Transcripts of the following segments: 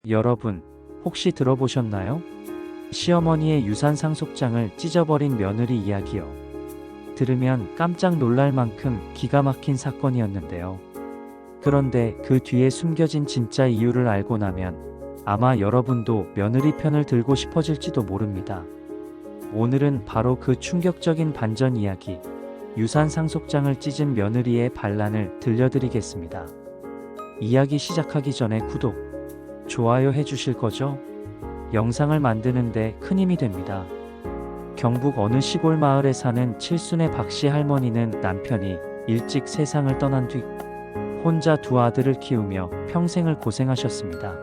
여러분, 혹시 들어보셨나요? 시어머니의 유산 상속장을 찢어버린 며느리 이야기요. 들으면 깜짝 놀랄 만큼 기가 막힌 사건이었는데요. 그런데 그 뒤에 숨겨진 진짜 이유를 알고 나면 아마 여러분도 며느리 편을 들고 싶어질지도 모릅니다. 오늘은 바로 그 충격적인 반전 이야기, 유산 상속장을 찢은 며느리의 반란을 들려드리겠습니다. 이야기 시작하기 전에 구독, 좋아요 해주실 거죠? 영상을 만드는데 큰 힘이 됩니다. 경북 어느 시골 마을에 사는 칠순의 박씨 할머니는 남편이 일찍 세상을 떠난 뒤 혼자 두 아들을 키우며 평생을 고생하셨습니다.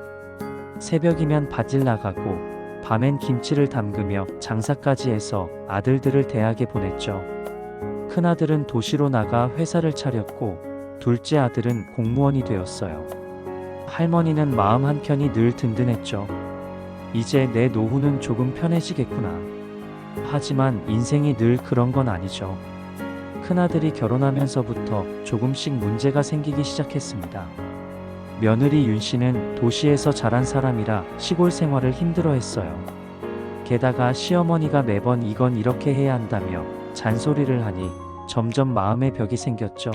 새벽이면 밭일 나가고 밤엔 김치를 담그며 장사까지 해서 아들들을 대학에 보냈죠. 큰아들은 도시로 나가 회사를 차렸고 둘째 아들은 공무원이 되었어요. 할머니는 마음 한켠이 늘 든든했죠. 이제 내 노후는 조금 편해지겠구나. 하지만 인생이 늘 그런 건 아니죠. 큰아들이 결혼하면서부터 조금씩 문제가 생기기 시작했습니다. 며느리 윤씨는 도시에서 자란 사람이라 시골 생활을 힘들어했어요. 게다가 시어머니가 매번 이건 이렇게 해야 한다며 잔소리를 하니 점점 마음의 벽이 생겼죠.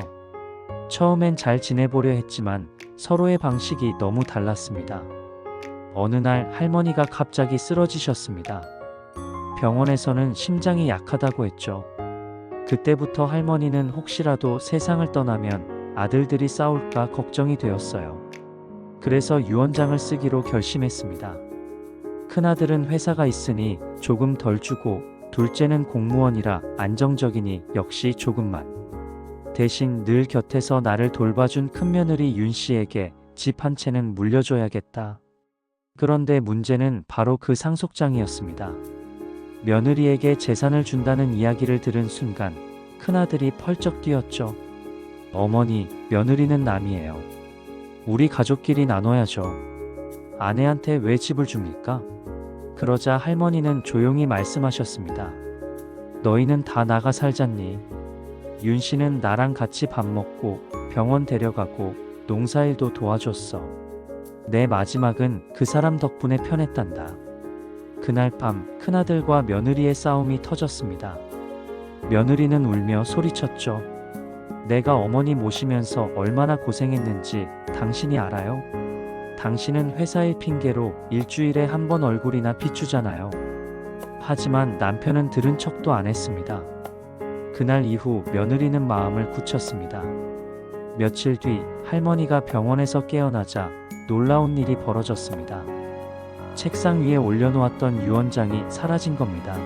처음엔 잘 지내보려 했지만 서로의 방식이 너무 달랐습니다. 어느 날 할머니가 갑자기 쓰러지셨습니다. 병원에서는 심장이 약하다고 했죠. 그때부터 할머니는 혹시라도 세상을 떠나면 아들들이 싸울까 걱정이 되었어요. 그래서 유언장을 쓰기로 결심했습니다. 큰아들은 회사가 있으니 조금 덜 주고 둘째는 공무원이라 안정적이니 역시 조금만. 대신 늘 곁에서 나를 돌봐준 큰며느리 윤씨에게 집 한 채는 물려줘야겠다. 그런데 문제는 바로 그 상속장이었습니다. 며느리에게 재산을 준다는 이야기를 들은 순간 큰아들이 펄쩍 뛰었죠. 어머니, 며느리는 남이에요. 우리 가족끼리 나눠야죠. 아내한테 왜 집을 줍니까? 그러자 할머니는 조용히 말씀하셨습니다. 너희는 다 나가 살잖니. 윤씨는 나랑 같이 밥 먹고 병원 데려가고 농사일도 도와줬어. 내 마지막은 그 사람 덕분에 편했단다. 그날 밤 큰아들과 며느리의 싸움이 터졌습니다. 며느리는 울며 소리쳤죠. 내가 어머니 모시면서 얼마나 고생했는지 당신이 알아요? 당신은 회사일 핑계로 일주일에 한 번 얼굴이나 비추잖아요. 하지만 남편은 들은 척도 안 했습니다. 그날 이후 며느리는 마음을 굳혔습니다. 며칠 뒤 할머니가 병원에서 깨어나자 놀라운 일이 벌어졌습니다. 책상 위에 올려놓았던 유언장이 사라진 겁니다.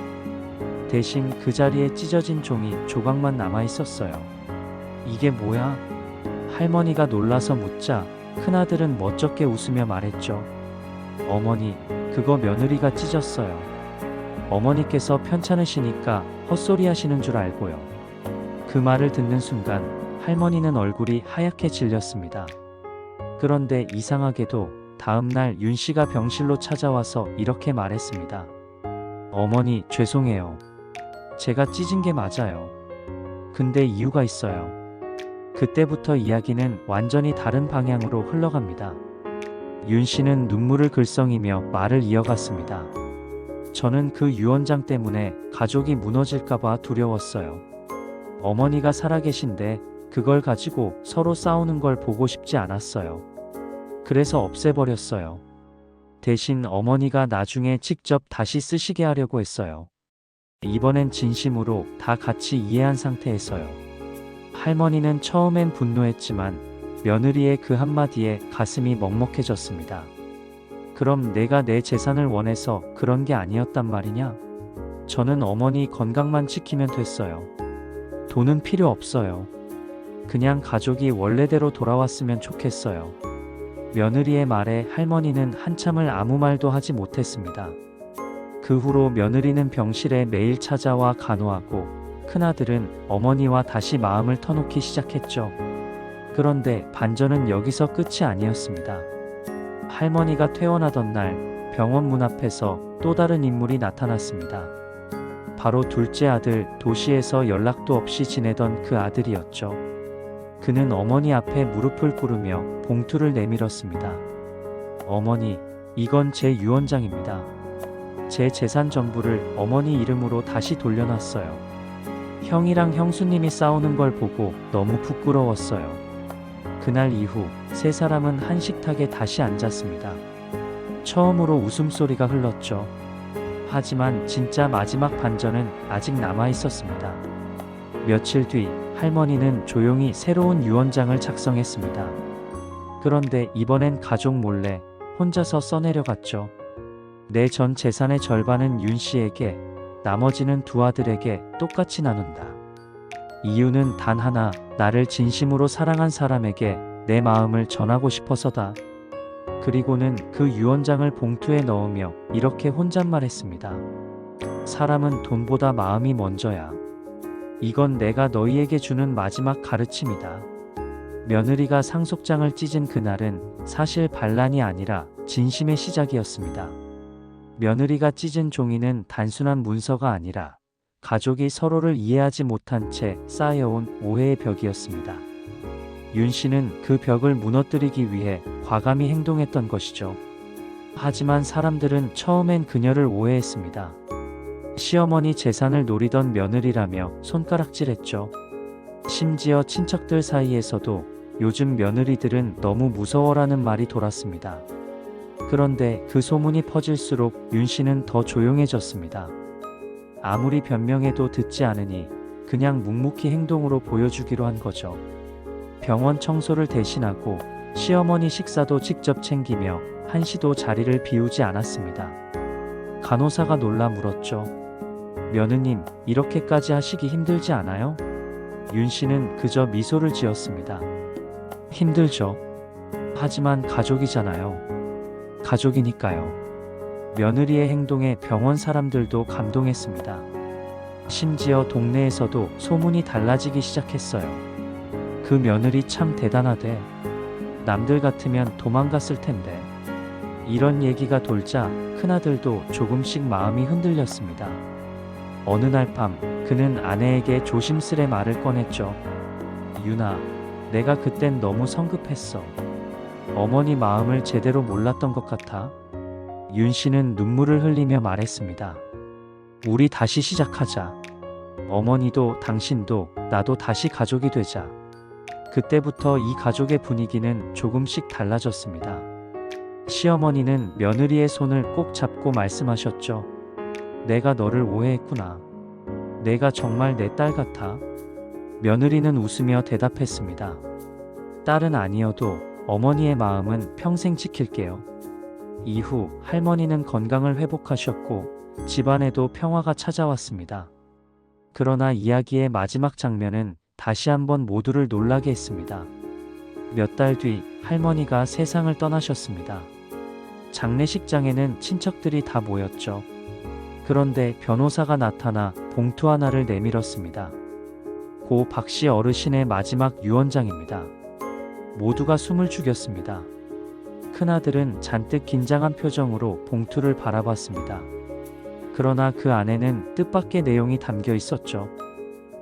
대신 그 자리에 찢어진 종이 조각만 남아 있었어요. 이게 뭐야? 할머니가 놀라서 묻자 큰아들은 멋쩍게 웃으며 말했죠. 어머니, 그거 며느리가 찢었어요. 어머니께서 편찮으시니까 헛소리 하시는 줄 알고요. 그 말을 듣는 순간 할머니는 얼굴이 하얗게 질렸습니다. 그런데 이상하게도 다음날 윤씨가 병실로 찾아와서 이렇게 말했습니다. 어머니, 죄송해요. 제가 찢은 게 맞아요. 근데 이유가 있어요. 그때부터 이야기는 완전히 다른 방향으로 흘러갑니다. 윤씨는 눈물을 글썽이며 말을 이어갔습니다. 저는 그 유언장 때문에 가족이 무너질까봐 두려웠어요. 어머니가 살아계신데 그걸 가지고 서로 싸우는 걸 보고 싶지 않았어요. 그래서 없애버렸어요. 대신 어머니가 나중에 직접 다시 쓰시게 하려고 했어요. 이번엔 진심으로 다 같이 이해한 상태에서요. 할머니는 처음엔 분노했지만 며느리의 그 한마디에 가슴이 먹먹해졌습니다. 그럼 내가 내 재산을 원해서 그런 게 아니었단 말이냐? 저는 어머니 건강만 지키면 됐어요. 돈은 필요 없어요. 그냥 가족이 원래대로 돌아왔으면 좋겠어요. 며느리의 말에 할머니는 한참을 아무 말도 하지 못했습니다. 그 후로 며느리는 병실에 매일 찾아와 간호하고 큰아들은 어머니와 다시 마음을 터놓기 시작했죠. 그런데 반전은 여기서 끝이 아니었습니다. 할머니가 퇴원하던 날 병원 문 앞에서 또 다른 인물이 나타났습니다. 바로 둘째 아들, 도시에서 연락도 없이 지내던 그 아들이었죠. 그는 어머니 앞에 무릎을 꿇으며 봉투를 내밀었습니다. 어머니, 이건 제 유언장입니다. 제 재산 전부를 어머니 이름으로 다시 돌려놨어요. 형이랑 형수님이 싸우는 걸 보고 너무 부끄러웠어요. 그날 이후 세 사람은 한 식탁에 다시 앉았습니다. 처음으로 웃음소리가 흘렀죠. 하지만 진짜 마지막 반전은 아직 남아 있었습니다. 며칠 뒤 할머니는 조용히 새로운 유언장을 작성했습니다. 그런데 이번엔 가족 몰래 혼자서 써내려갔죠. 내 전 재산의 절반은 윤 씨에게, 나머지는 두 아들에게 똑같이 나눈다. 이유는 단 하나, 나를 진심으로 사랑한 사람에게 내 마음을 전하고 싶어서다. 그리고는 그 유언장을 봉투에 넣으며 이렇게 혼잣말했습니다. 사람은 돈보다 마음이 먼저야. 이건 내가 너희에게 주는 마지막 가르침이다. 며느리가 상속장을 찢은 그날은 사실 반란이 아니라 진심의 시작이었습니다. 며느리가 찢은 종이는 단순한 문서가 아니라 가족이 서로를 이해하지 못한 채 쌓여온 오해의 벽이었습니다. 윤 씨는 그 벽을 무너뜨리기 위해 과감히 행동했던 것이죠. 하지만 사람들은 처음엔 그녀를 오해했습니다. 시어머니 재산을 노리던 며느리라며 손가락질했죠. 심지어 친척들 사이에서도 요즘 며느리들은 너무 무서워라는 말이 돌았습니다. 그런데 그 소문이 퍼질수록 윤 씨는 더 조용해졌습니다. 아무리 변명해도 듣지 않으니 그냥 묵묵히 행동으로 보여주기로 한 거죠. 병원 청소를 대신하고 시어머니 식사도 직접 챙기며 한시도 자리를 비우지 않았습니다. 간호사가 놀라 물었죠. 며느님, 이렇게까지 하시기 힘들지 않아요? 윤 씨는 그저 미소를 지었습니다. 힘들죠. 하지만 가족이잖아요. 가족이니까요. 며느리의 행동에 병원 사람들도 감동했습니다. 심지어 동네에서도 소문이 달라지기 시작했어요. 그 며느리 참 대단하대. 남들 같으면 도망갔을 텐데. 이런 얘기가 돌자 큰아들도 조금씩 마음이 흔들렸습니다. 어느 날 밤 그는 아내에게 조심스레 말을 꺼냈죠. 윤아, 내가 그땐 너무 성급했어. 어머니 마음을 제대로 몰랐던 것 같아. 윤 씨는 눈물을 흘리며 말했습니다. 우리 다시 시작하자. 어머니도 당신도 나도 다시 가족이 되자. 그때부터 이 가족의 분위기는 조금씩 달라졌습니다. 시어머니는 며느리의 손을 꼭 잡고 말씀하셨죠. 내가 너를 오해했구나. 내가 정말 내 딸 같아. 며느리는 웃으며 대답했습니다. 딸은 아니어도 어머니의 마음은 평생 지킬게요. 이후 할머니는 건강을 회복하셨고 집안에도 평화가 찾아왔습니다. 그러나 이야기의 마지막 장면은 다시 한번 모두를 놀라게 했습니다. 몇 달 뒤 할머니가 세상을 떠나셨습니다. 장례식장에는 친척들이 다 모였죠. 그런데 변호사가 나타나 봉투 하나를 내밀었습니다. 고 박씨 어르신의 마지막 유언장입니다. 모두가 숨을 죽였습니다. 큰아들은 잔뜩 긴장한 표정으로 봉투를 바라봤습니다. 그러나 그 안에는 뜻밖의 내용이 담겨 있었죠.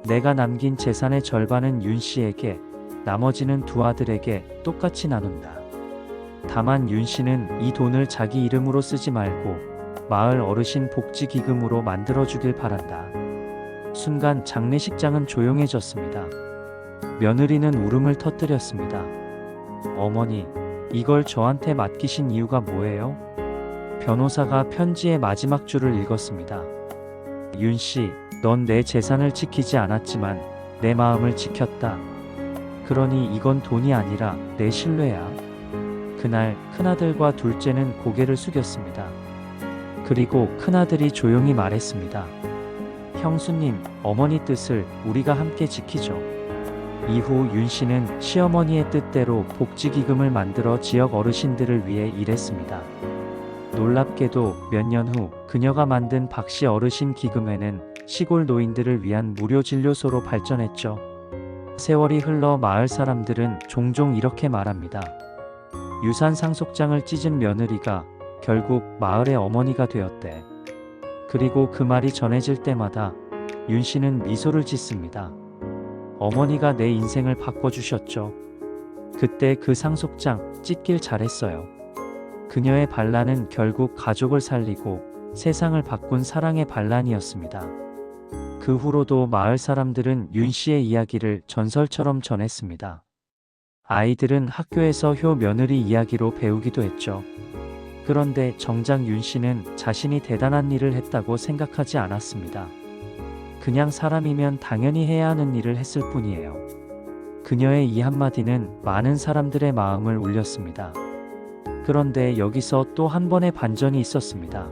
내가 남긴 재산의 절반은 윤 씨에게, 나머지는 두 아들에게 똑같이 나눈다. 다만 윤 씨는 이 돈을 자기 이름으로 쓰지 말고 마을 어르신 복지기금으로 만들어주길 바란다. 순간 장례식장은 조용해졌습니다. 며느리는 울음을 터뜨렸습니다. 어머니, 이걸 저한테 맡기신 이유가 뭐예요? 변호사가 편지의 마지막 줄을 읽었습니다. 윤 씨, 넌 내 재산을 지키지 않았지만 내 마음을 지켰다. 그러니 이건 돈이 아니라 내 신뢰야. 그날 큰아들과 둘째는 고개를 숙였습니다. 그리고 큰아들이 조용히 말했습니다. 형수님, 어머니 뜻을 우리가 함께 지키죠. 이후 윤 씨는 시어머니의 뜻대로 복지기금을 만들어 지역 어르신들을 위해 일했습니다. 놀랍게도 몇 년 후 그녀가 만든 박씨 어르신 기금회는 시골 노인들을 위한 무료 진료소로 발전했죠. 세월이 흘러 마을 사람들은 종종 이렇게 말합니다. 유산 상속장을 찢은 며느리가 결국 마을의 어머니가 되었대. 그리고 그 말이 전해질 때마다 윤 씨는 미소를 짓습니다. 어머니가 내 인생을 바꿔주셨죠. 그때 그 상속장 찢길 잘했어요. 그녀의 반란은 결국 가족을 살리고 세상을 바꾼 사랑의 반란이었습니다. 그 후로도 마을 사람들은 윤 씨의 이야기를 전설처럼 전했습니다. 아이들은 학교에서 효 며느리 이야기로 배우기도 했죠. 그런데 정작 윤 씨는 자신이 대단한 일을 했다고 생각하지 않았습니다. 그냥 사람이면 당연히 해야 하는 일을 했을 뿐이에요. 그녀의 이 한마디는 많은 사람들의 마음을 울렸습니다. 그런데 여기서 또 한 번의 반전이 있었습니다.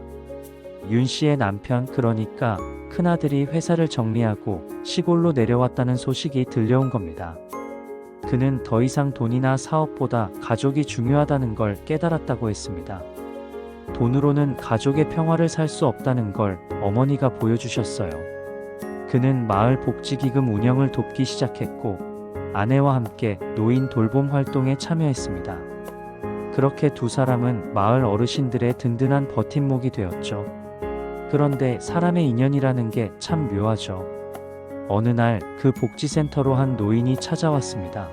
윤 씨의 남편, 그러니까 큰아들이 회사를 정리하고 시골로 내려왔다는 소식이 들려온 겁니다. 그는 더 이상 돈이나 사업보다 가족이 중요하다는 걸 깨달았다고 했습니다. 돈으로는 가족의 평화를 살 수 없다는 걸 어머니가 보여주셨어요. 그는 마을 복지기금 운영을 돕기 시작했고 아내와 함께 노인 돌봄 활동에 참여했습니다. 그렇게 두 사람은 마을 어르신들의 든든한 버팀목이 되었죠. 그런데 사람의 인연이라는 게 참 묘하죠. 어느 날 그 복지센터로 한 노인이 찾아왔습니다.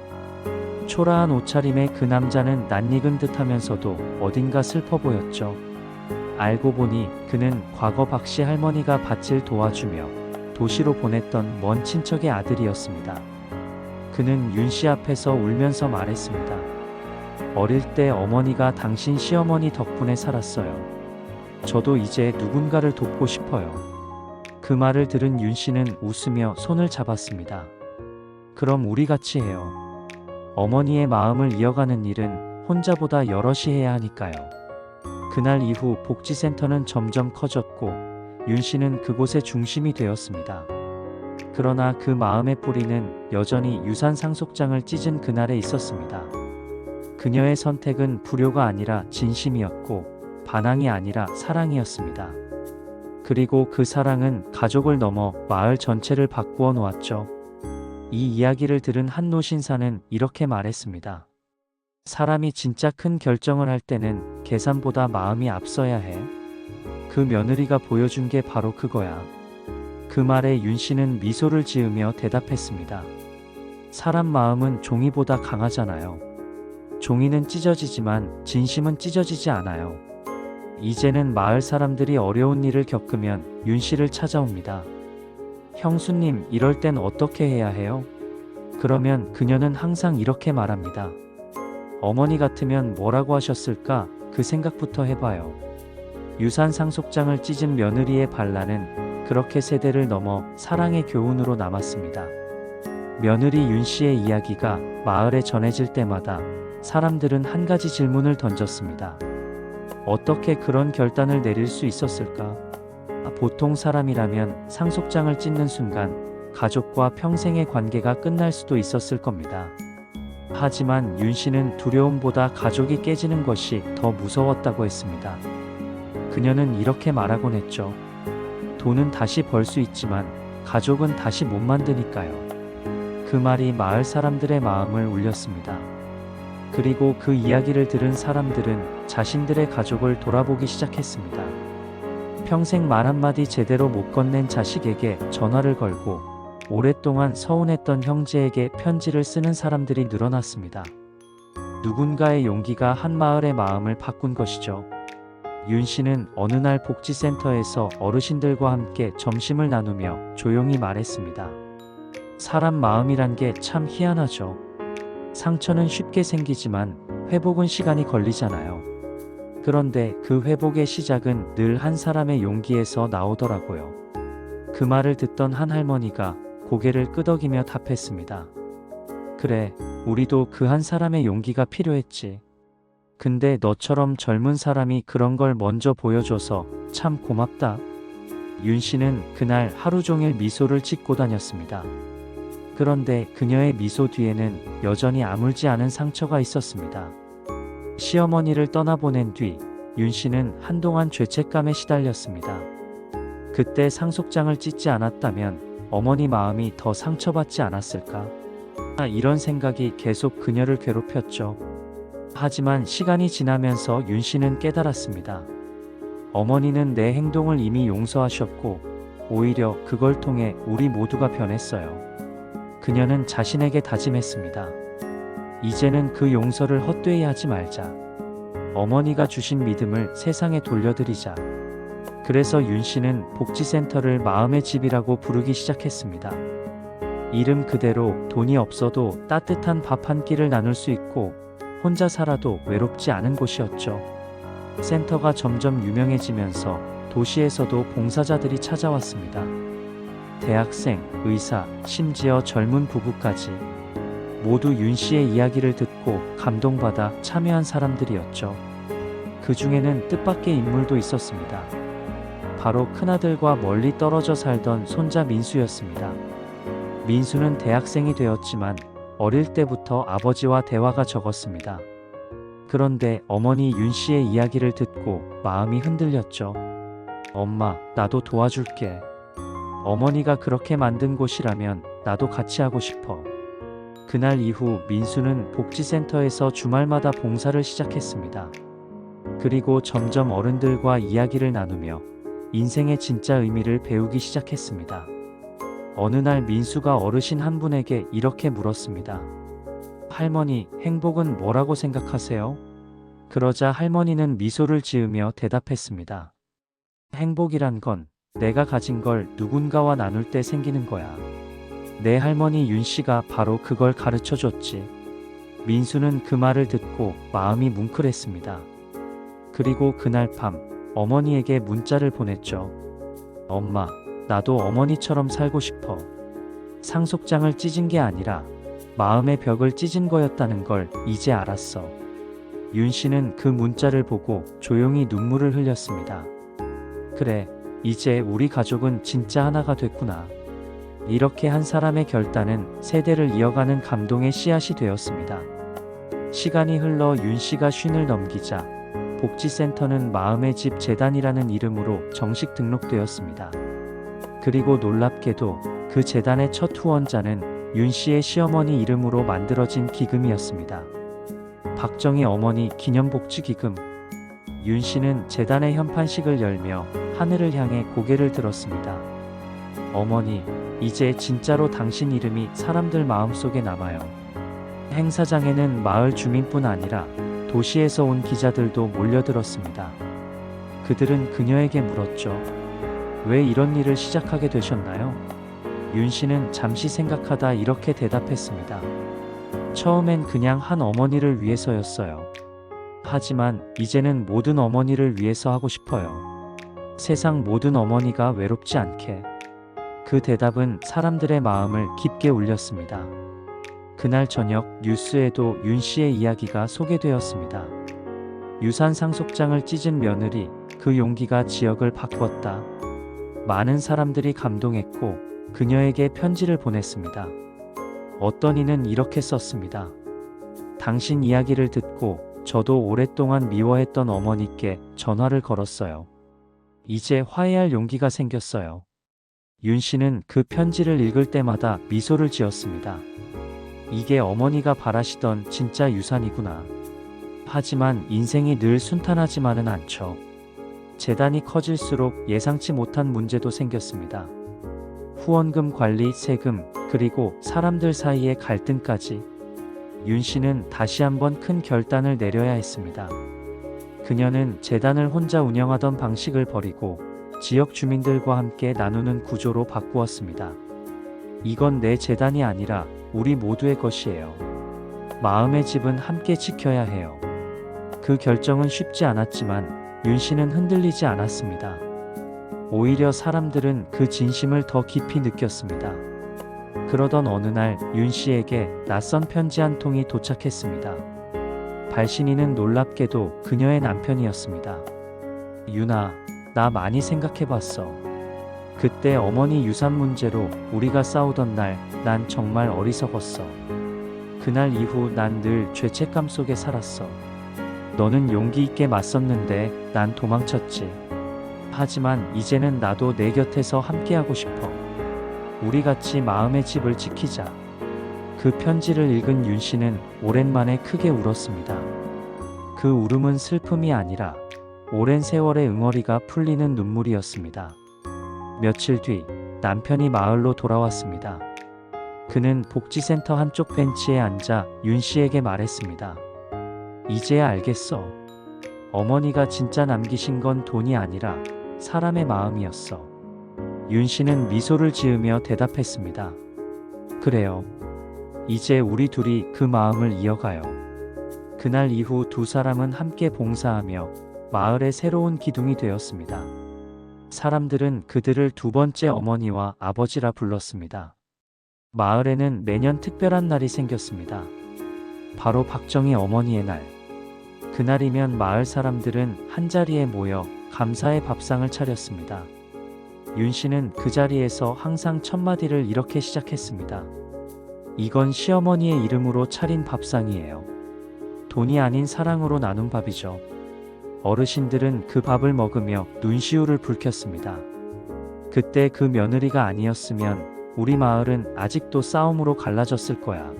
초라한 옷차림의 그 남자는 낯익은 듯하면서도 어딘가 슬퍼 보였죠. 알고 보니 그는 과거 박씨 할머니가 밭을 도와주며 도시로 보냈던 먼 친척의 아들이었습니다. 그는 윤 씨 앞에서 울면서 말했습니다. 어릴 때 어머니가 당신 시어머니 덕분에 살았어요. 저도 이제 누군가를 돕고 싶어요. 그 말을 들은 윤 씨는 웃으며 손을 잡았습니다. 그럼 우리 같이 해요. 어머니의 마음을 이어가는 일은 혼자보다 여럿이 해야 하니까요. 그날 이후 복지센터는 점점 커졌고 윤 씨는 그곳의 중심이 되었습니다. 그러나 그 마음의 뿌리는 여전히 유산 상속장을 찢은 그날에 있었습니다. 그녀의 선택은 불효가 아니라 진심이었고 반항이 아니라 사랑이었습니다. 그리고 그 사랑은 가족을 넘어 마을 전체를 바꾸어 놓았죠. 이 이야기를 들은 한 노신사는 이렇게 말했습니다. 사람이 진짜 큰 결정을 할 때는 계산보다 마음이 앞서야 해. 그 며느리가 보여준 게 바로 그거야. 그 말에 윤 씨는 미소를 지으며 대답했습니다. 사람 마음은 종이보다 강하잖아요. 종이는 찢어지지만 진심은 찢어지지 않아요. 이제는 마을 사람들이 어려운 일을 겪으면 윤 씨를 찾아옵니다. 형수님, 이럴 땐 어떻게 해야 해요? 그러면 그녀는 항상 이렇게 말합니다. 어머니 같으면 뭐라고 하셨을까? 그 생각부터 해봐요. 유산 상속장을 찢은 며느리의 반란은 그렇게 세대를 넘어 사랑의 교훈으로 남았습니다. 며느리 윤 씨의 이야기가 마을에 전해질 때마다 사람들은 한 가지 질문을 던졌습니다. 어떻게 그런 결단을 내릴 수 있었을까? 보통 사람이라면 상속장을 찢는 순간 가족과 평생의 관계가 끝날 수도 있었을 겁니다. 하지만 윤 씨는 두려움보다 가족이 깨지는 것이 더 무서웠다고 했습니다. 그녀는 이렇게 말하곤 했죠. 돈은 다시 벌 수 있지만 가족은 다시 못 만드니까요. 그 말이 마을 사람들의 마음을 울렸습니다. 그리고 그 이야기를 들은 사람들은 자신들의 가족을 돌아보기 시작했습니다. 평생 말 한마디 제대로 못 건넨 자식에게 전화를 걸고 오랫동안 서운했던 형제에게 편지를 쓰는 사람들이 늘어났습니다. 누군가의 용기가 한 마을의 마음을 바꾼 것이죠. 윤 씨는 어느 날 복지센터에서 어르신들과 함께 점심을 나누며 조용히 말했습니다. 사람 마음이란 게 참 희한하죠. 상처는 쉽게 생기지만 회복은 시간이 걸리잖아요. 그런데 그 회복의 시작은 늘 한 사람의 용기에서 나오더라고요. 그 말을 듣던 한 할머니가 고개를 끄덕이며 답했습니다. 그래, 우리도 그 한 사람의 용기가 필요했지. 근데 너처럼 젊은 사람이 그런 걸 먼저 보여줘서 참 고맙다. 윤 씨는 그날 하루 종일 미소를 짓고 다녔습니다. 그런데 그녀의 미소 뒤에는 여전히 아물지 않은 상처가 있었습니다. 시어머니를 떠나보낸 뒤 윤 씨는 한동안 죄책감에 시달렸습니다. 그때 상속장을 찢지 않았다면 어머니 마음이 더 상처받지 않았을까? 이런 생각이 계속 그녀를 괴롭혔죠. 하지만 시간이 지나면서 윤 씨는 깨달았습니다. 어머니는 내 행동을 이미 용서하셨고 오히려 그걸 통해 우리 모두가 변했어요. 그녀는 자신에게 다짐했습니다. 이제는 그 용서를 헛되이 하지 말자. 어머니가 주신 믿음을 세상에 돌려드리자. 그래서 윤 씨는 복지센터를 마음의 집이라고 부르기 시작했습니다. 이름 그대로 돈이 없어도 따뜻한 밥 한 끼를 나눌 수 있고 혼자 살아도 외롭지 않은 곳이었죠. 센터가 점점 유명해지면서 도시에서도 봉사자들이 찾아왔습니다. 대학생, 의사, 심지어 젊은 부부까지 모두 윤 씨의 이야기를 듣고 감동받아 참여한 사람들이었죠. 그 중에는 뜻밖의 인물도 있었습니다. 바로 큰아들과 멀리 떨어져 살던 손자 민수였습니다. 민수는 대학생이 되었지만 어릴 때부터 아버지와 대화가 적었습니다. 그런데 어머니 윤 씨의 이야기를 듣고 마음이 흔들렸죠. 엄마, 나도 도와줄게. 어머니가 그렇게 만든 곳이라면 나도 같이 하고 싶어. 그날 이후 민수는 복지센터에서 주말마다 봉사를 시작했습니다. 그리고 점점 어른들과 이야기를 나누며 인생의 진짜 의미를 배우기 시작했습니다. 어느 날 민수가 어르신 한 분에게 이렇게 물었습니다. 할머니, 행복은 뭐라고 생각하세요? 그러자 할머니는 미소를 지으며 대답했습니다. 행복이란 건 내가 가진 걸 누군가와 나눌 때 생기는 거야. 내 할머니 윤 씨가 바로 그걸 가르쳐 줬지. 민수는 그 말을 듣고 마음이 뭉클했습니다. 그리고 그날 밤 어머니에게 문자를 보냈죠. 엄마, 나도 어머니처럼 살고 싶어. 상속장을 찢은 게 아니라 마음의 벽을 찢은 거였다는 걸 이제 알았어. 윤 씨는 그 문자를 보고 조용히 눈물을 흘렸습니다. 그래, 이제 우리 가족은 진짜 하나가 됐구나. 이렇게 한 사람의 결단은 세대를 이어가는 감동의 씨앗이 되었습니다. 시간이 흘러 윤 씨가 쉰을 넘기자 복지센터는 마음의 집 재단이라는 이름으로 정식 등록되었습니다. 그리고 놀랍게도 그 재단의 첫 후원자는 윤 씨의 시어머니 이름으로 만들어진 기금이었습니다. 박정희 어머니 기념복지기금. 윤 씨는 재단의 현판식을 열며 하늘을 향해 고개를 들었습니다. 어머니, 이제 진짜로 당신 이름이 사람들 마음속에 남아요. 행사장에는 마을 주민뿐 아니라 도시에서 온 기자들도 몰려들었습니다. 그들은 그녀에게 물었죠. 왜 이런 일을 시작하게 되셨나요? 윤 씨는 잠시 생각하다 이렇게 대답했습니다. 처음엔 그냥 한 어머니를 위해서였어요. 하지만 이제는 모든 어머니를 위해서 하고 싶어요. 세상 모든 어머니가 외롭지 않게. 그 대답은 사람들의 마음을 깊게 울렸습니다. 그날 저녁 뉴스에도 윤 씨의 이야기가 소개되었습니다. 유산 상속장을 찢은 며느리, 그 용기가 지역을 바꿨다. 많은 사람들이 감동했고 그녀에게 편지를 보냈습니다. 어떤 이는 이렇게 썼습니다. 당신 이야기를 듣고 저도 오랫동안 미워했던 어머니께 전화를 걸었어요. 이제 화해할 용기가 생겼어요. 윤 씨는 그 편지를 읽을 때마다 미소를 지었습니다. 이게 어머니가 바라시던 진짜 유산이구나. 하지만 인생이 늘 순탄하지만은 않죠. 재단이 커질수록 예상치 못한 문제도 생겼습니다. 후원금 관리, 세금, 그리고 사람들 사이의 갈등까지. 윤 씨는 다시 한번 큰 결단을 내려야 했습니다. 그녀는 재단을 혼자 운영하던 방식을 버리고 지역 주민들과 함께 나누는 구조로 바꾸었습니다. 이건 내 재단이 아니라 우리 모두의 것이에요. 마음의 집은 함께 지켜야 해요. 그 결정은 쉽지 않았지만 윤 씨는 흔들리지 않았습니다. 오히려 사람들은 그 진심을 더 깊이 느꼈습니다. 그러던 어느 날 윤 씨에게 낯선 편지 한 통이 도착했습니다. 발신인은 놀랍게도 그녀의 남편이었습니다. 윤아, 나 많이 생각해봤어. 그때 어머니 유산 문제로 우리가 싸우던 날 난 정말 어리석었어. 그날 이후 난 늘 죄책감 속에 살았어. 너는 용기 있게 맞섰는데 난 도망쳤지. 하지만 이제는 나도 내 곁에서 함께하고 싶어. 우리 같이 마음의 집을 지키자. 그 편지를 읽은 윤 씨는 오랜만에 크게 울었습니다. 그 울음은 슬픔이 아니라 오랜 세월의 응어리가 풀리는 눈물이었습니다. 며칠 뒤 남편이 마을로 돌아왔습니다. 그는 복지센터 한쪽 벤치에 앉아 윤 씨에게 말했습니다. 이제야 알겠어. 어머니가 진짜 남기신 건 돈이 아니라 사람의 마음이었어. 윤 씨는 미소를 지으며 대답했습니다. 그래요. 이제 우리 둘이 그 마음을 이어가요. 그날 이후 두 사람은 함께 봉사하며 마을의 새로운 기둥이 되었습니다. 사람들은 그들을 두 번째 어머니와 아버지라 불렀습니다. 마을에는 매년 특별한 날이 생겼습니다. 바로 박정희 어머니의 날. 그날이면 마을 사람들은 한자리에 모여 감사의 밥상을 차렸습니다. 윤 씨는 그 자리에서 항상 첫마디를 이렇게 시작했습니다. 이건 시어머니의 이름으로 차린 밥상이에요. 돈이 아닌 사랑으로 나눈 밥이죠. 어르신들은 그 밥을 먹으며 눈시울을 붉혔습니다. 그때 그 며느리가 아니었으면 우리 마을은 아직도 싸움으로 갈라졌을 거야.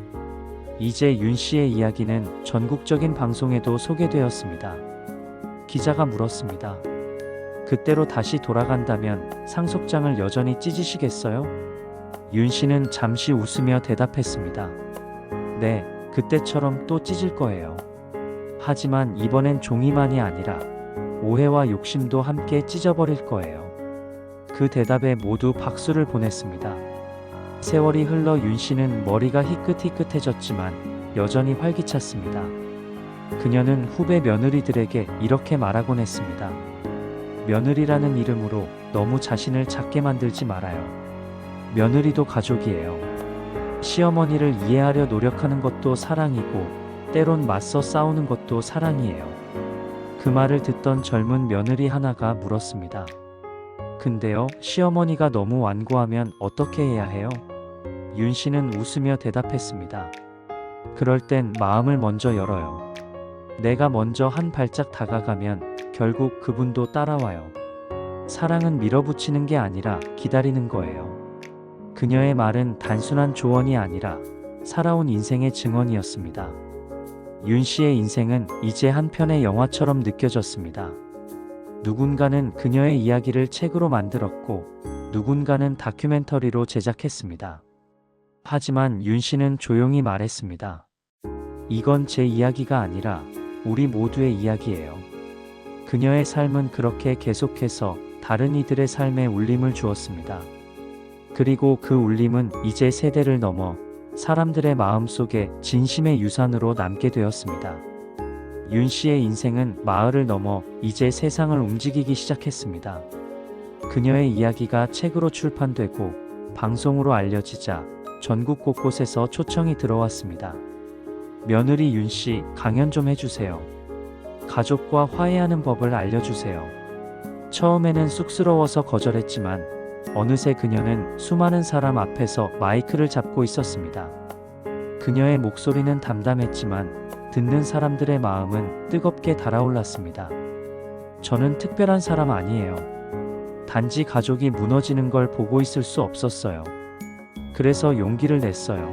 이제 윤 씨의 이야기는 전국적인 방송에도 소개되었습니다. 기자가 물었습니다. 그때로 다시 돌아간다면 상속장을 여전히 찢으시겠어요? 윤 씨는 잠시 웃으며 대답했습니다. 네, 그때처럼 또 찢을 거예요. 하지만 이번엔 종이만이 아니라 오해와 욕심도 함께 찢어버릴 거예요. 그 대답에 모두 박수를 보냈습니다. 세월이 흘러 윤 씨는 머리가 희끗희끗해졌지만 여전히 활기찼습니다. 그녀는 후배 며느리들에게 이렇게 말하곤 했습니다. 며느리라는 이름으로 너무 자신을 작게 만들지 말아요. 며느리도 가족이에요. 시어머니를 이해하려 노력하는 것도 사랑이고 때론 맞서 싸우는 것도 사랑이에요. 그 말을 듣던 젊은 며느리 하나가 물었습니다. 근데요, 시어머니가 너무 완고하면 어떻게 해야 해요? 윤 씨는 웃으며 대답했습니다. 그럴 땐 마음을 먼저 열어요. 내가 먼저 한 발짝 다가가면 결국 그분도 따라와요. 사랑은 밀어붙이는 게 아니라 기다리는 거예요. 그녀의 말은 단순한 조언이 아니라 살아온 인생의 증언이었습니다. 윤 씨의 인생은 이제 한 편의 영화처럼 느껴졌습니다. 누군가는 그녀의 이야기를 책으로 만들었고 누군가는 다큐멘터리로 제작했습니다. 하지만 윤 씨는 조용히 말했습니다. 이건 제 이야기가 아니라 우리 모두의 이야기예요. 그녀의 삶은 그렇게 계속해서 다른 이들의 삶에 울림을 주었습니다. 그리고 그 울림은 이제 세대를 넘어 사람들의 마음속에 진심의 유산으로 남게 되었습니다. 윤 씨의 인생은 마을을 넘어 이제 세상을 움직이기 시작했습니다. 그녀의 이야기가 책으로 출판되고 방송으로 알려지자 전국 곳곳에서 초청이 들어왔습니다. 며느리 윤 씨, 강연 좀 해주세요. 가족과 화해하는 법을 알려주세요. 처음에는 쑥스러워서 거절했지만 어느새 그녀는 수많은 사람 앞에서 마이크를 잡고 있었습니다. 그녀의 목소리는 담담했지만 듣는 사람들의 마음은 뜨겁게 달아올랐습니다. 저는 특별한 사람 아니에요. 단지 가족이 무너지는 걸 보고 있을 수 없었어요. 그래서 용기를 냈어요.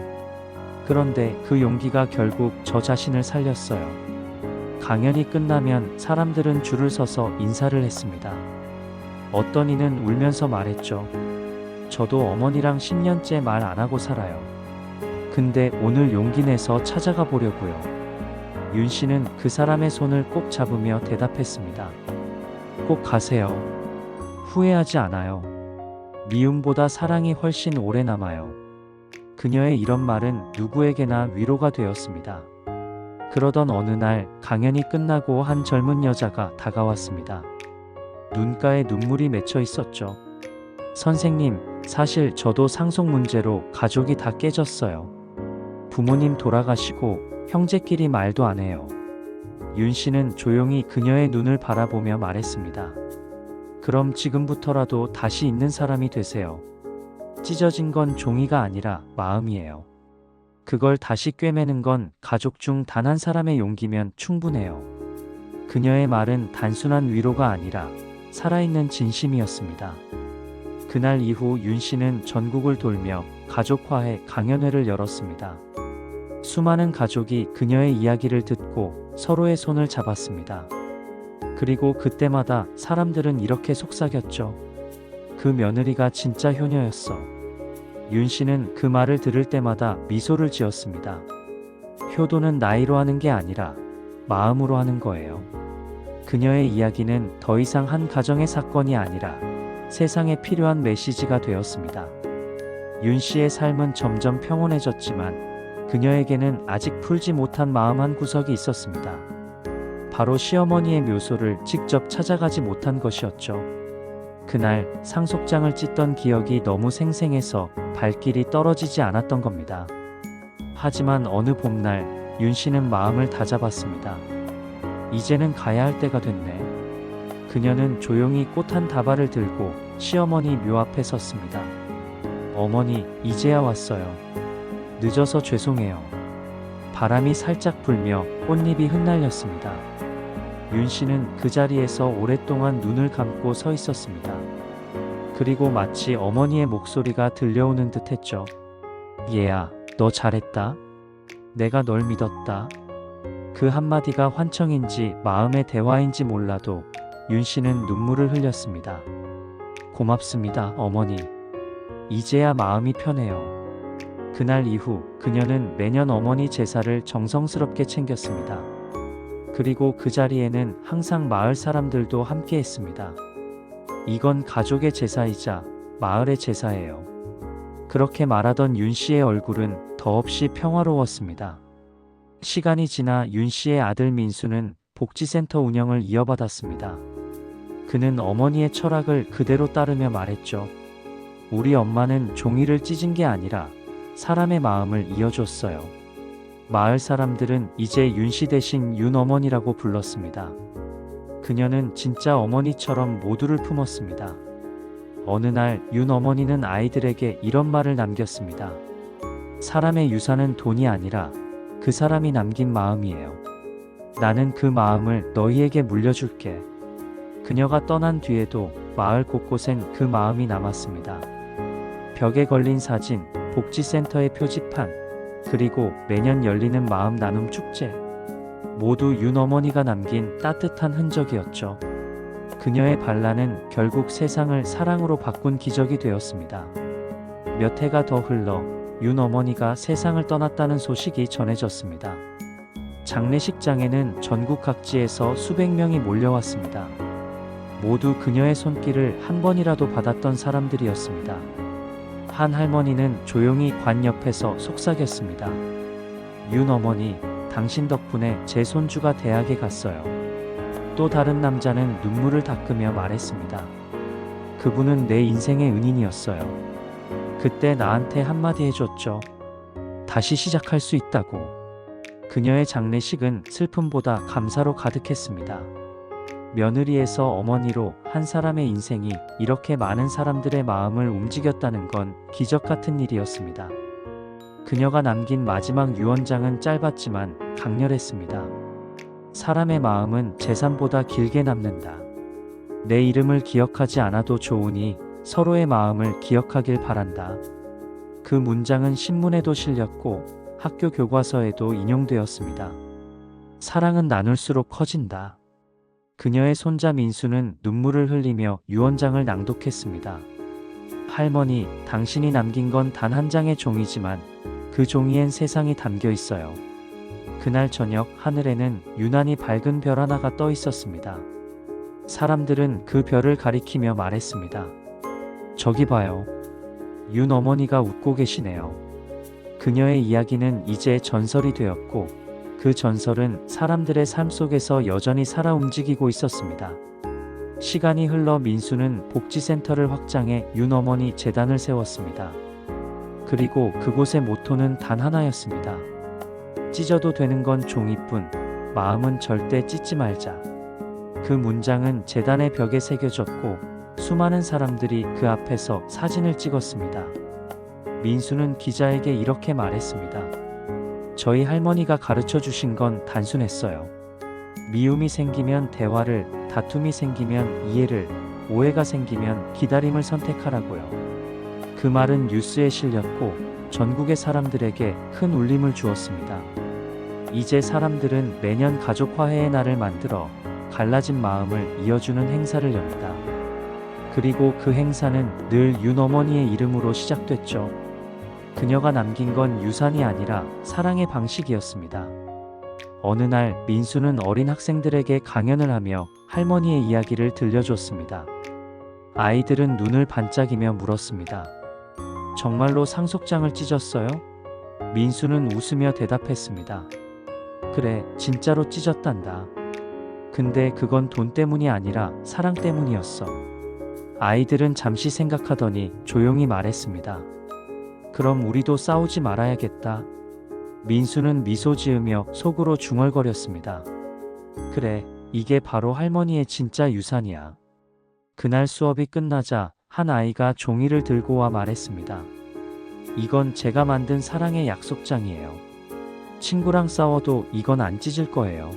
그런데 그 용기가 결국 저 자신을 살렸어요. 강연이 끝나면 사람들은 줄을 서서 인사를 했습니다. 어떤 이는 울면서 말했죠. 저도 어머니랑 10년째 말 안 하고 살아요. 근데 오늘 용기 내서 찾아가 보려고요. 윤 씨는 그 사람의 손을 꼭 잡으며 대답했습니다. 꼭 가세요. 후회하지 않아요. 미움보다 사랑이 훨씬 오래 남아요. 그녀의 이런 말은 누구에게나 위로가 되었습니다. 그러던 어느 날 강연이 끝나고 한 젊은 여자가 다가왔습니다. 눈가에 눈물이 맺혀 있었죠. 선생님, 사실 저도 상속 문제로 가족이 다 깨졌어요. 부모님 돌아가시고 형제끼리 말도 안 해요. 윤 씨는 조용히 그녀의 눈을 바라보며 말했습니다. 그럼 지금부터라도 다시 있는 사람이 되세요. 찢어진 건 종이가 아니라 마음이에요. 그걸 다시 꿰매는 건 가족 중 단 한 사람의 용기면 충분해요. 그녀의 말은 단순한 위로가 아니라 살아있는 진심이었습니다. 그날 이후 윤 씨는 전국을 돌며 가족화해 강연회를 열었습니다. 수많은 가족이 그녀의 이야기를 듣고 서로의 손을 잡았습니다. 그리고 그때마다 사람들은 이렇게 속삭였죠. 그 며느리가 진짜 효녀였어. 윤 씨는 그 말을 들을 때마다 미소를 지었습니다. 효도는 나이로 하는 게 아니라 마음으로 하는 거예요. 그녀의 이야기는 더 이상 한 가정의 사건이 아니라 세상에 필요한 메시지가 되었습니다. 윤 씨의 삶은 점점 평온해졌지만 그녀에게는 아직 풀지 못한 마음 한 구석이 있었습니다. 바로 시어머니의 묘소를 직접 찾아가지 못한 것이었죠. 그날 상속장을 찢던 기억이 너무 생생해서 발길이 떨어지지 않았던 겁니다. 하지만 어느 봄날 윤 씨는 마음을 다잡았습니다. 이제는 가야 할 때가 됐네. 그녀는 조용히 꽃 한 다발을 들고 시어머니 묘 앞에 섰습니다. 어머니, 이제야 왔어요. 늦어서 죄송해요. 바람이 살짝 불며 꽃잎이 흩날렸습니다. 윤 씨는 그 자리에서 오랫동안 눈을 감고 서 있었습니다. 그리고 마치 어머니의 목소리가 들려오는 듯 했죠. 얘야, 너 잘했다. 내가 널 믿었다. 그 한마디가 환청인지 마음의 대화인지 몰라도 윤 씨는 눈물을 흘렸습니다. 고맙습니다, 어머니. 이제야 마음이 편해요. 그날 이후 그녀는 매년 어머니 제사를 정성스럽게 챙겼습니다. 그리고 그 자리에는 항상 마을 사람들도 함께 했습니다. 이건 가족의 제사이자 마을의 제사예요. 그렇게 말하던 윤 씨의 얼굴은 더없이 평화로웠습니다. 시간이 지나 윤 씨의 아들 민수는 복지센터 운영을 이어받았습니다. 그는 어머니의 철학을 그대로 따르며 말했죠. 우리 엄마는 종이를 찢은 게 아니라 사람의 마음을 이어줬어요. 마을 사람들은 이제 윤 씨 대신 윤 어머니라고 불렀습니다. 그녀는 진짜 어머니처럼 모두를 품었습니다. 어느 날 윤 어머니는 아이들에게 이런 말을 남겼습니다. 사람의 유산은 돈이 아니라 그 사람이 남긴 마음이에요. 나는 그 마음을 너희에게 물려줄게. 그녀가 떠난 뒤에도 마을 곳곳엔 그 마음이 남았습니다. 벽에 걸린 사진, 복지센터의 표지판, 그리고 매년 열리는 마음 나눔 축제. 모두 윤 어머니가 남긴 따뜻한 흔적이었죠. 그녀의 반란은 결국 세상을 사랑으로 바꾼 기적이 되었습니다. 몇 해가 더 흘러 윤 어머니가 세상을 떠났다는 소식이 전해졌습니다. 장례식장에는 전국 각지에서 수백 명이 몰려왔습니다. 모두 그녀의 손길을 한 번이라도 받았던 사람들이었습니다. 한 할머니는 조용히 관 옆에서 속삭였습니다. 윤 어머니, 당신 덕분에 제 손주가 대학에 갔어요. 또 다른 남자는 눈물을 닦으며 말했습니다. 그분은 내 인생의 은인이었어요. 그때 나한테 한마디 해줬죠. 다시 시작할 수 있다고. 그녀의 장례식은 슬픔보다 감사로 가득했습니다. 며느리에서 어머니로 한 사람의 인생이 이렇게 많은 사람들의 마음을 움직였다는 건 기적 같은 일이었습니다. 그녀가 남긴 마지막 유언장은 짧았지만 강렬했습니다. 사람의 마음은 재산보다 길게 남는다. 내 이름을 기억하지 않아도 좋으니 서로의 마음을 기억하길 바란다. 그 문장은 신문에도 실렸고 학교 교과서에도 인용되었습니다. 사랑은 나눌수록 커진다. 그녀의 손자 민수는 눈물을 흘리며 유언장을 낭독했습니다. 할머니, 당신이 남긴 건 단 한 장의 종이지만 그 종이엔 세상이 담겨 있어요. 그날 저녁 하늘에는 유난히 밝은 별 하나가 떠 있었습니다. 사람들은 그 별을 가리키며 말했습니다. 저기 봐요. 윤 어머니가 웃고 계시네요. 그녀의 이야기는 이제 전설이 되었고 그 전설은 사람들의 삶 속에서 여전히 살아 움직이고 있었습니다. 시간이 흘러 민수는 복지센터를 확장해 윤 어머니 재단을 세웠습니다. 그리고 그곳의 모토는 단 하나였습니다. 찢어도 되는 건 종이뿐, 마음은 절대 찢지 말자. 그 문장은 재단의 벽에 새겨졌고 수많은 사람들이 그 앞에서 사진을 찍었습니다. 민수는 기자에게 이렇게 말했습니다. 저희 할머니가 가르쳐 주신 건 단순했어요. 미움이 생기면 대화를, 다툼이 생기면 이해를, 오해가 생기면 기다림을 선택하라고요. 그 말은 뉴스에 실렸고 전국의 사람들에게 큰 울림을 주었습니다. 이제 사람들은 매년 가족화해의 날을 만들어 갈라진 마음을 이어주는 행사를 엽니다. 그리고 그 행사는 늘 윤 어머니의 이름으로 시작됐죠. 그녀가 남긴 건 유산이 아니라 사랑의 방식이었습니다. 어느 날 민수는 어린 학생들에게 강연을 하며 할머니의 이야기를 들려줬습니다. 아이들은 눈을 반짝이며 물었습니다. 정말로 상속장을 찢었어요? 민수는 웃으며 대답했습니다. 그래, 진짜로 찢었단다. 근데 그건 돈 때문이 아니라 사랑 때문이었어. 아이들은 잠시 생각하더니 조용히 말했습니다. 그럼 우리도 싸우지 말아야겠다. 민수는 미소 지으며 속으로 중얼거렸습니다. 그래, 이게 바로 할머니의 진짜 유산이야. 그날 수업이 끝나자 한 아이가 종이를 들고 와 말했습니다. 이건 제가 만든 사랑의 약속장이에요. 친구랑 싸워도 이건 안 찢을 거예요.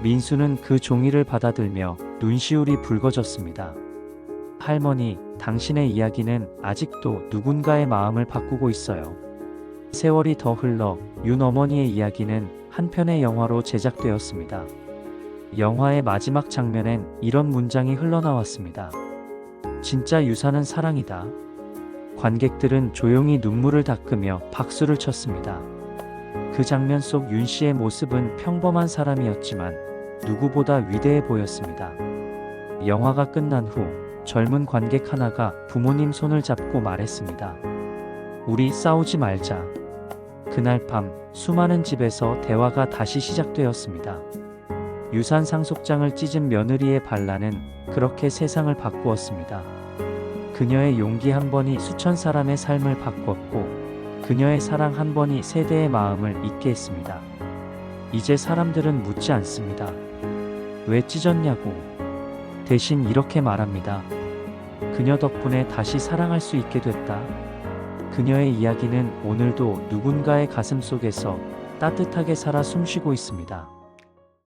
민수는 그 종이를 받아들며 눈시울이 붉어졌습니다. 할머니, 당신의 이야기는 아직도 누군가의 마음을 바꾸고 있어요. 세월이 더 흘러 윤 어머니의 이야기는 한 편의 영화로 제작되었습니다. 영화의 마지막 장면엔 이런 문장이 흘러나왔습니다. 진짜 유산은 사랑이다. 관객들은 조용히 눈물을 닦으며 박수를 쳤습니다. 그 장면 속 윤 씨의 모습은 평범한 사람이었지만 누구보다 위대해 보였습니다. 영화가 끝난 후 젊은 관객 하나가 부모님 손을 잡고 말했습니다. 우리 싸우지 말자. 그날 밤 수많은 집에서 대화가 다시 시작되었습니다. 유산 상속장을 찢은 며느리의 반란은 그렇게 세상을 바꾸었습니다. 그녀의 용기 한 번이 수천 사람의 삶을 바꿨고 그녀의 사랑 한 번이 세대의 마음을 잊게 했습니다. 이제 사람들은 묻지 않습니다. 왜 찢었냐고. 대신 이렇게 말합니다. 그녀 덕분에 다시 사랑할 수 있게 됐다. 그녀의 이야기는 오늘도 누군가의 가슴 속에서 따뜻하게 살아 숨쉬고 있습니다.